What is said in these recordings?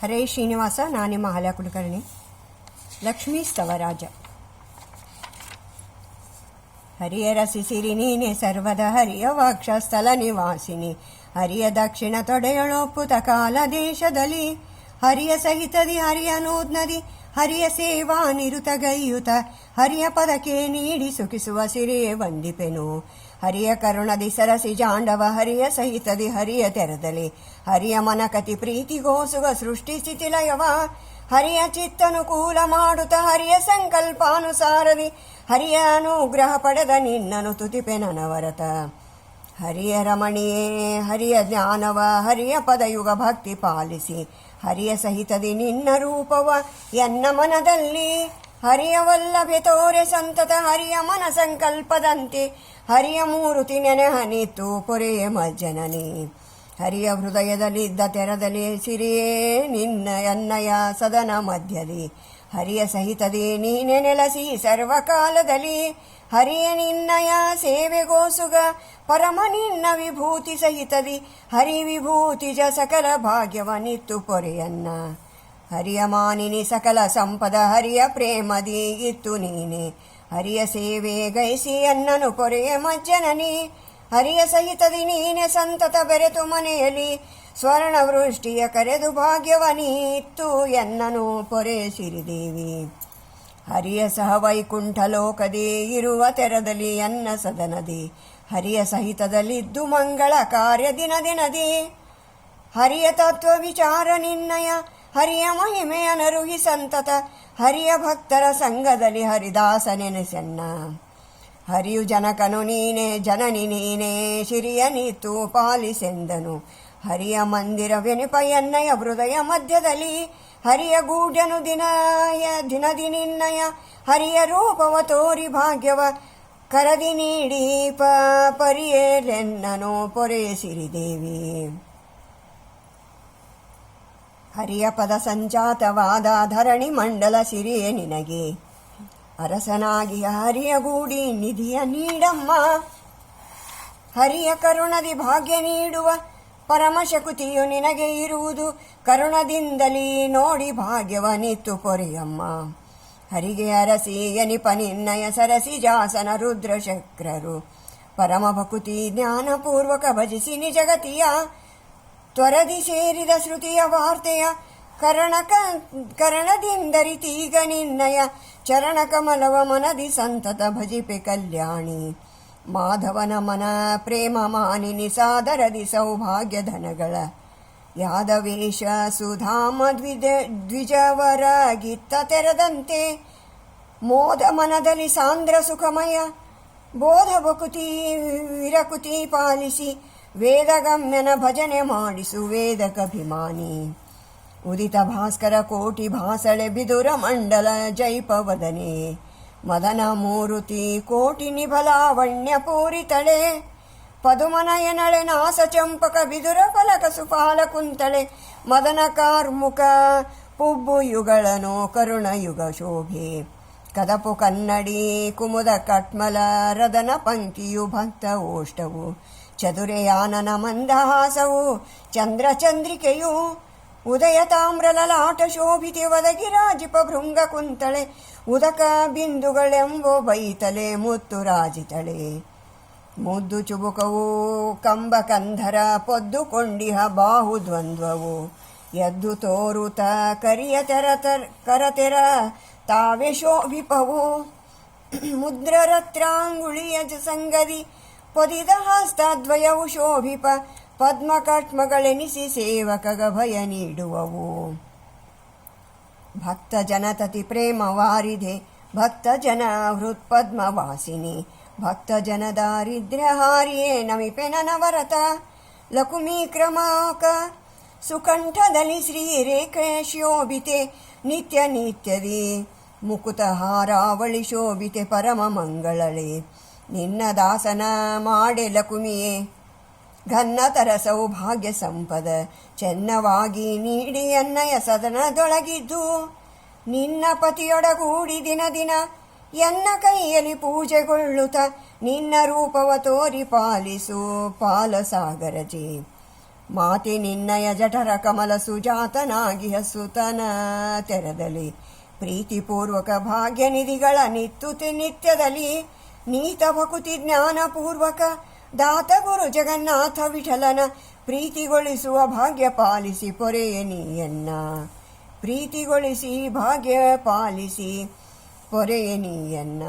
ಹರೇ ಶ್ರೀನಿವಾಸ. ನಾನಿಮ್ಮ ಹಾಲ ಕುಲಕರ್ಣಿ. ಲಕ್ಷ್ಮೀ ಸ್ತವರಾಜ. ಹರಿಯ ರಸಿಸಿರಿ ನೀನೆ ಸರ್ವದ ಹರಿಯ ವಾಕ್ಷಸ್ಥಲ ನಿವಾಸಿನಿ. ಹರಿಯ ದಕ್ಷಿಣ ತೊಡೆಯೊಳೊಪ್ಪುತ ಕಾಲ ದೇಶದಲ್ಲಿ ಹರಿಯ ಸಹಿತದಿ ಹರಿಯ ನೂದ್ನದಿ ಹರಿಯ ಸೇವಾ ನಿರುತಗೈಯುತ ಹರಿಯ ಪದಕ್ಕೆ ನೀಡಿ ಸುಖಿಸುವ ಸಿರಿಯೇ ವಂದಿಪೆನು. ಹರಿಯ ಕರುಣದಿ ಸರಸಿ ಜಾಂಡವ ಹರಿಯ ಸಹಿತದಿ ಹರಿಯ ತೆರದಲ್ಲಿ ಹರಿಯ ಮನಕತಿ ಪ್ರೀತಿಗೋಸುಗ ಸೃಷ್ಟಿ ಸ್ಥಿತಿಲಯವ ಹರಿಯ ಚಿತ್ತನುಕೂಲ ಮಾಡುತ್ತ ಹರಿಯ ಸಂಕಲ್ಪಾನುಸಾರದಿ ಹರಿಯ ಅನುಗ್ರಹ ಪಡೆದ ನಿನ್ನನು ತುತಿಪೆ ನನವರತ. ಹರಿಯ ರಮಣಿಯೇ ಹರಿಯ ಜ್ಞಾನವ ಹರಿಯ ಪದಯುಗ ಭಕ್ತಿ ಪಾಲಿಸಿ ಹರಿಯ ಸಹಿತದಿ ನಿನ್ನ ರೂಪವ ಎನ್ನ ಮನದಲ್ಲಿ ಹರಿಯ ವಲ್ಲಭೆ ತೋರೆ ಸಂತತ ಹರಿಯ ಮನ ಸಂಕಲ್ಪದಂತೆ ಹರಿಯ ಮೂರುತಿ ನೆನೆಹನಿತ್ತು ಪೊರೆಯ ಮಜ್ಜನನಿ. ಹರಿಯ ಹೃದಯದಲ್ಲಿದ್ದ ತೆರದಲ್ಲಿ ಸಿರಿಯೇ ನಿನ್ನ ಎನ್ನಯ ಸದನ ಮಧ್ಯದಿ ಹರಿಯ ಸಹಿತದಿ ನೀನೆ ನೆಲೆಸಿ ಸರ್ವಕಾಲದಲ್ಲಿ ಹರಿಯ ನಿನ್ನಯ ಸೇವೆಗೋಸುಗ ಪರಮ ನಿನ್ನ ವಿಭೂತಿ ಸಹಿತದಿ ಹರಿ ವಿಭೂತಿಜ ಸಕಲ ಭಾಗ್ಯವನಿತ್ತು ಪೊರೆಯನ್ನ. ಹರಿಯ ಮಾನಿನಿ ಸಕಲ ಸಂಪದ ಹರಿಯ ಪ್ರೇಮದಿ ಇತ್ತು ನೀನೆ ಹರಿಯ ಸೇವೆ ಗೈಸಿ ಅನ್ನನು ಪೊರೆಯ ಮಜ್ಜನನಿ. ಹರಿಯ ಸಹಿತದಿ ನೀನೆ ಸಂತತ ಬೆರೆತು ಮನೆಯಲ್ಲಿ ಸ್ವರ್ಣ ವೃಷ್ಟಿಯ ಕರೆದು ಭಾಗ್ಯವನಿತ್ತು ಎನ್ನನು ಪೊರೆ ಸಿರಿದೇವಿ. ಹರಿಯ ಸಹ ವೈಕುಂಠ ಲೋಕದಿ ಇರುವ ತೆರದಲ್ಲಿ ಅನ್ನ ಸದನದಿ ಹರಿಯ ಸಹಿತದಲ್ಲಿದ್ದು ಮಂಗಳ ಕಾರ್ಯ ದಿನ ದಿನದಿ ಹರಿಯ ತತ್ವ ವಿಚಾರ ನಿನ್ನಯ ಹರಿಯ ಮಹಿಮೆಯ ನರುಹಿ ಸಂತತ ಹರಿಯ ಭಕ್ತರ ಸಂಘದಲ್ಲಿ ಹರಿದಾಸ ನೆನೆಸನ್ನ. ಹರಿಯು ಜನಕನು ನೀನೆ ಜನನಿ ನೀನೆ ಶಿರಿಯ ನೀತು ಪಾಲಿಸೆಂದನು ಹರಿಯ ಮಂದಿರವೆನಿಪ ಎನ್ನಯ ಹೃದಯ ಮಧ್ಯದಲ್ಲಿ ಹರಿಯ ಗೂಢನು ದಿನದಿ ನಿನ್ನಯ ಹರಿಯ ರೂಪವ ತೋರಿ ಭಾಗ್ಯವ ಕರದಿ ನೀಡಿ ಪರಿಯಲೆನ್ನನು ಪೊರೆ ಸಿರಿದೇವಿ. ಹರಿಯ ಪದ ಸಂಜಾತವಾದ ಧರಣಿ ಮಂಡಲ ಸಿರಿಯೇ ನಿನಗೆ ಅರಸನಾಗಿ ಹರಿಯ ಗೂಡಿ ನಿಧಿಯ ನೀಡಮ್ಮ. ಹರಿಯ ಕರುಣದಿ ಭಾಗ್ಯ ನೀಡುವ ಪರಮಶಕುತಿಯು ನಿನಗೆ ಇರುವುದು ಕರುಣದಿಂದಲೀ ನೋಡಿ ಭಾಗ್ಯವನಿತ್ತು ಪೊರೆಯಮ್ಮ. ಹರಿಗೆ ಅರಸಿ ಎನಿಪ ನಿನ್ನಯ ಸರಸಿ ಜಾಸನ ರುದ್ರಶಕ್ರರು ಪರಮ ಭಕುತಿ ಜ್ಞಾನಪೂರ್ವಕ ಭಜಿಸಿ ನಿಜಗತಿಯ ತ್ವರದಿ ಸೇರಿದ ಶ್ರುತಿಯ ವಾರ್ತೆಯ ಕರಣದಿಂದರಿತೀಗ ನಿನ್ನಯ ಚರಣ ಕಮಲವ ಮನದಿ ಸಂತತ ಭಜಿಪೆ ಕಲ್ಯಾಣಿ. ಮಾಧವನ ಮನ ಪ್ರೇಮ ಮಾನಿನಿ ಸಾದರದಿ ಸೌಭಾಗ್ಯ ಧನಗಳ ಯಾದವೇಶ ಸುಧಾಮ ದ್ವಿಜವರ ಗಿತ್ತ ತೆರದಂತೆ ಮೋದ ಮನದಲ್ಲಿ ಸಾಂದ್ರ ಸುಖಮಯ ಬೋಧ ಬಕುತಿ ವಿರಕುತಿ ಪಾಲಿಸಿ ವೇದಗಮ್ಯನ ಭಜನೆ ಮಾಡಿಸು ವೇದಕಭಿಮಾನಿ. ಉದಿತ ಭಾಸ್ಕರ ಕೋಟಿ ಭಾಸಳೆ ಬಿದುರ ಮಂಡಲ ಜೈಪವದನೆ ಮದನ ಮೂರುತಿ ಕೋಟಿ ನಿಭಲಾವಣ್ಯ ಪೂರಿತಳೆ ಪದುಮನಯನಳೆ ನಾಸ ಚಂಪಕ ಬಿದುರ ಫಲಕ ಸುಪಾಲ ಕುಂತಳೆ ಮದನ ಕಾರ್ಮುಕ ಪುಬ್ಬು ಯುಗಳನು ಕರುಣ ಯುಗ ಶೋಭೆ ಕದಪು ಕನ್ನಡಿ ಕುಮುದ ಕಟ್ಮಲ ರದನ ಪಂಕ್ತಿಯು ಭಕ್ತ ಓಷ್ಟವು ಚದುರೆಯಾನನ ಮಂದಹಾಸವು ಚಂದ್ರ ಚಂದ್ರಿಕೆಯು ಉದಯ ತಾಮ್ರಲಲಾಟ ಶೋಭಿತೆ ಒದಗಿರಾಜಿಪ ಭೃಂಗ ಕುಂತಳೆ ಉದಕ ಬಿಂದುಗಳೆಂಬೋ ಬೈತಲೆ ಮುತ್ತು ರಾಜಿತಳೆ ಮುದ್ದು ಚುಬುಕವು ಕಂಬ ಕಂಧರ ಪೊದ್ದು ಕೊಂಡಿಹ ಬಾಹು ದ್ವಂದ್ವವು ಎದ್ದು ತೋರುತ ಕರಿಯ ಕರತೆರ ತಾವೆ ಶೋಭಿಪವು ಮುದ್ರರತ್ರಾಂಗುಳಿಯ ಸಂಗದಿ ಪೊದಿದ ಹಸ್ತದ್ವಯವು ಶೋಭಿಪ ಪದ್ಮಕಟ್ಮಗಳೆನಿಸಿ ಸೇವಕಗ ಭಯ ನೀಡುವವು. ಭಕ್ತ ಜನತತಿ ಪ್ರೇಮ ವಾರಿದೆ ಭಕ್ತ ಜನ ಹೃತ್ಪದ್ಮವಾಸಿನಿ ಭಕ್ತ ಜನ ದಾರಿದ್ರ್ಯ ಹಾರಿಯೇ ನಮಿಪೆ ನನವರತ. ಲಕುಮೀ ಕ್ರಮಾಕ ಸುಕಂಠದಲ್ಲಿ ಶ್ರೀರೇಖೆ ಶೋಭಿತೆ ನಿತ್ಯ ನಿತ್ಯದಿ ಮುಕುತ ಹಾರಾವಳಿ ಶೋಭಿತೆ ಪರಮ ಮಂಗಳಳೆ. ನಿನ್ನ ದಾಸನ ಮಾಡೆ ಲಕುಮಿಯೇ ಘನ್ನತರ ಸೌಭಾಗ್ಯ ಸಂಪದ ಚೆನ್ನವಾಗಿ ನೀಡಿ ಅನ್ನಯ ಸದನದೊಳಗಿದ್ದು ನಿನ್ನ ಪತಿಯೊಡಗೂಡಿ ದಿನ ದಿನ ಎನ್ನ ಕೈಯಲ್ಲಿ ಪೂಜೆಗೊಳ್ಳುತ್ತ ನಿನ್ನ ರೂಪವ ತೋರಿ ಪಾಲಿಸು ಪಾಲಸಾಗರಜಿ. ಮಾತೆ ನಿನ್ನಯ ಜಠರ ಕಮಲ ಸುಜಾತನಾಗಿಹ ಸುತನ ತೆರದಲ್ಲಿ ಪ್ರೀತಿಪೂರ್ವಕ ಭಾಗ್ಯ ನಿಧಿಗಳ ನಿತ್ತುತಿ ನಿತ್ಯದಲ್ಲಿ ನೀತ ಭಕುತಿ ಜ್ಞಾನಪೂರ್ವಕ ದಾತ ಗುರು ಜಗನ್ನಾಥ ವಿಠಲನ ಪ್ರೀತಿಗೊಳಿಸುವ ಭಾಗ್ಯ ಪಾಲಿಸಿ ಪೊರೆಯ ನೀಯನ್ನ ಪ್ರೀತಿಗೊಳಿಸಿ ಭಾಗ್ಯ ಪಾಲಿಸಿ ಪೊರೆಯ ನೀಯನ್ನ.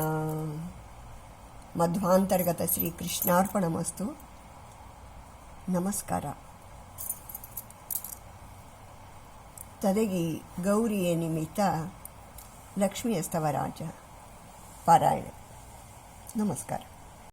ಮಧ್ವಾಂತರ್ಗತ ಶ್ರೀ ಕೃಷ್ಣಾರ್ಪಣಮಸ್ತು. ನಮಸ್ಕಾರ. ತದಗಿ ಗೌರಿಯ ನಿಮಿತ್ತ ಲಕ್ಷ್ಮೀಯ ಸ್ತವರಾಜ ಪಾರಾಯಣ. ನಮಸ್ಕಾರ.